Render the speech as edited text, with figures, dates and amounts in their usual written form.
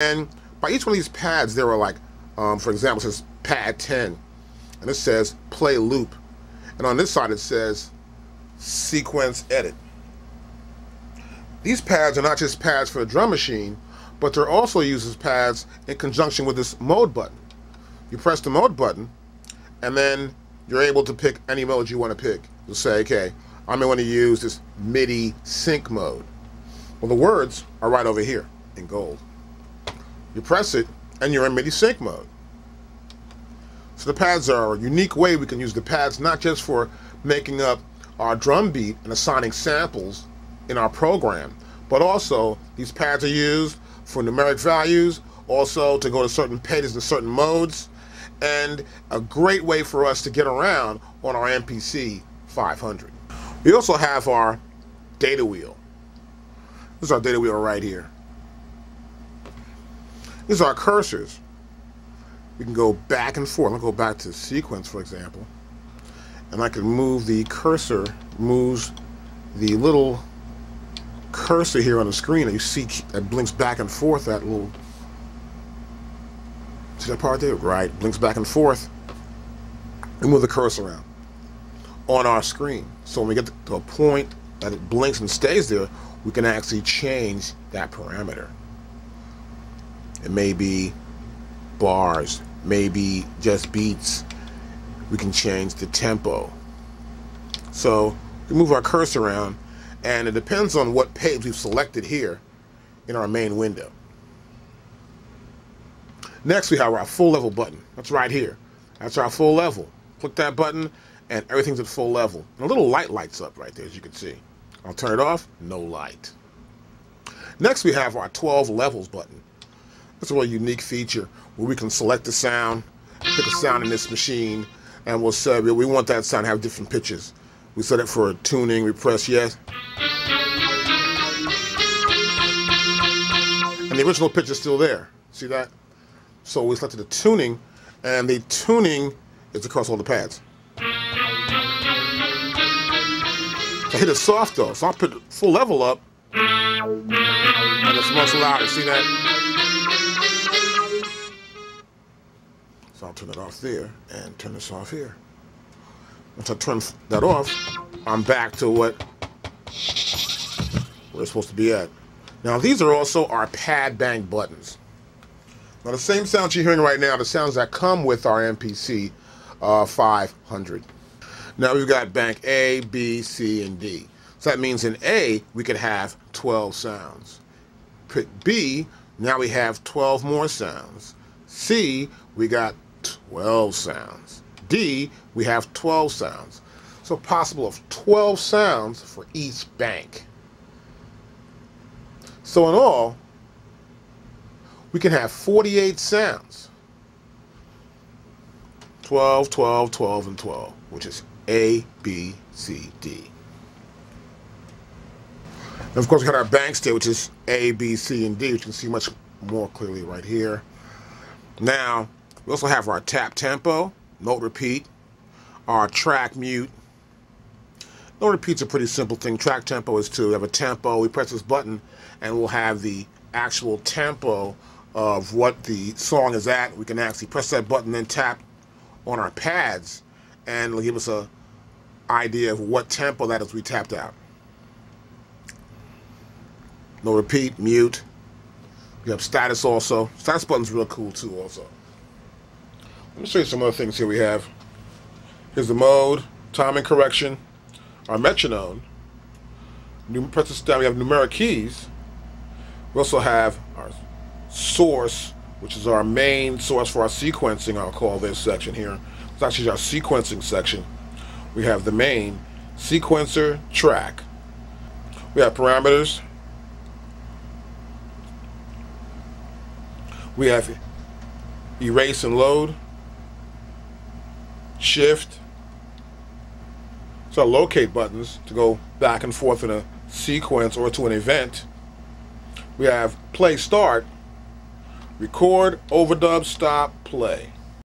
And by each one of these pads, there are like, for example, it says pad 10, and it says play loop. And on this side, it says sequence edit. These pads are not just pads for the drum machine, but they're also used as pads in conjunction with this mode button. You press the mode button, and then you're able to pick any mode you want to pick. You'll say, okay, I'm going to use this MIDI sync mode. Well, the words are right over here in gold. You press it, and you're in MIDI sync mode. So the pads are a unique way we can use the pads, not just for making up our drum beat and assigning samples in our program, but also these pads are used for numeric values, also to go to certain pages and certain modes, and a great way for us to get around on our MPC 500. We also have our data wheel. This is our data wheel right here. These are our cursors. We can go back and forth. I'll go back to sequence, for example, and I can move the cursor, moves the little cursor here on the screen that you see that blinks back and forth, that little, see that part there? Right, blinks back and forth. We move the cursor around on our screen. So when we get to a point that it blinks and stays there, we can actually change that parameter. It may be bars, maybe just beats. We can change the tempo. So we move our cursor around, and it depends on what page we've selected here in our main window. Next, we have our full level button. That's right here. That's our full level. Click that button, and everything's at full level. And a little light lights up right there, as you can see. I'll turn it off, no light. Next, we have our 12 levels button. That's a really unique feature where we can select the sound, pick a sound in this machine, and we'll say we want that sound to have different pitches. We set it for tuning, we press yes. And the original pitch is still there. See that? So we selected the tuning, and the tuning is across all the pads. I hit it soft though, so I'll put full level up, and it's much louder. See that? So I'll turn it off there and turn this off here. Once I turn that off, I'm back to where it's supposed to be at. Now these are also our pad bank buttons. Now the same sounds you're hearing right now, the sounds that come with our MPC 500. Now we've got bank A, B, C, and D. So that means in A, we could have 12 sounds. Pick B, now we have 12 more sounds. C, we got 12 sounds. D, we have 12 sounds. So possible of 12 sounds for each bank. So in all, we can have 48 sounds. 12, 12, 12, and 12, which is A, B, C, D. And of course, we got our banks there, which is A, B, C, and D, which you can see much more clearly right here. Now, we also have our tap tempo, note repeat, our track mute. Note repeat's a pretty simple thing. Track tempo is too. We have a tempo, we press this button, and we'll have the actual tempo of what the song is at. We can actually press that button, then tap on our pads, and it'll give us an idea of what tempo that is we tapped out. No repeat, mute. We have status also. Status button's real cool too also. Let me show you some other things here we have. Here's the mode, timing correction, our metronome. Press this down, we have numeric keys. We also have our source, which is our main source for our sequencing, I'll call this section here. It's actually our sequencing section. We have the main, sequencer, track. We have parameters. We have erase and load, shift. So our locate buttons to go back and forth in a sequence or to an event. We have play start, record, overdub, stop, play.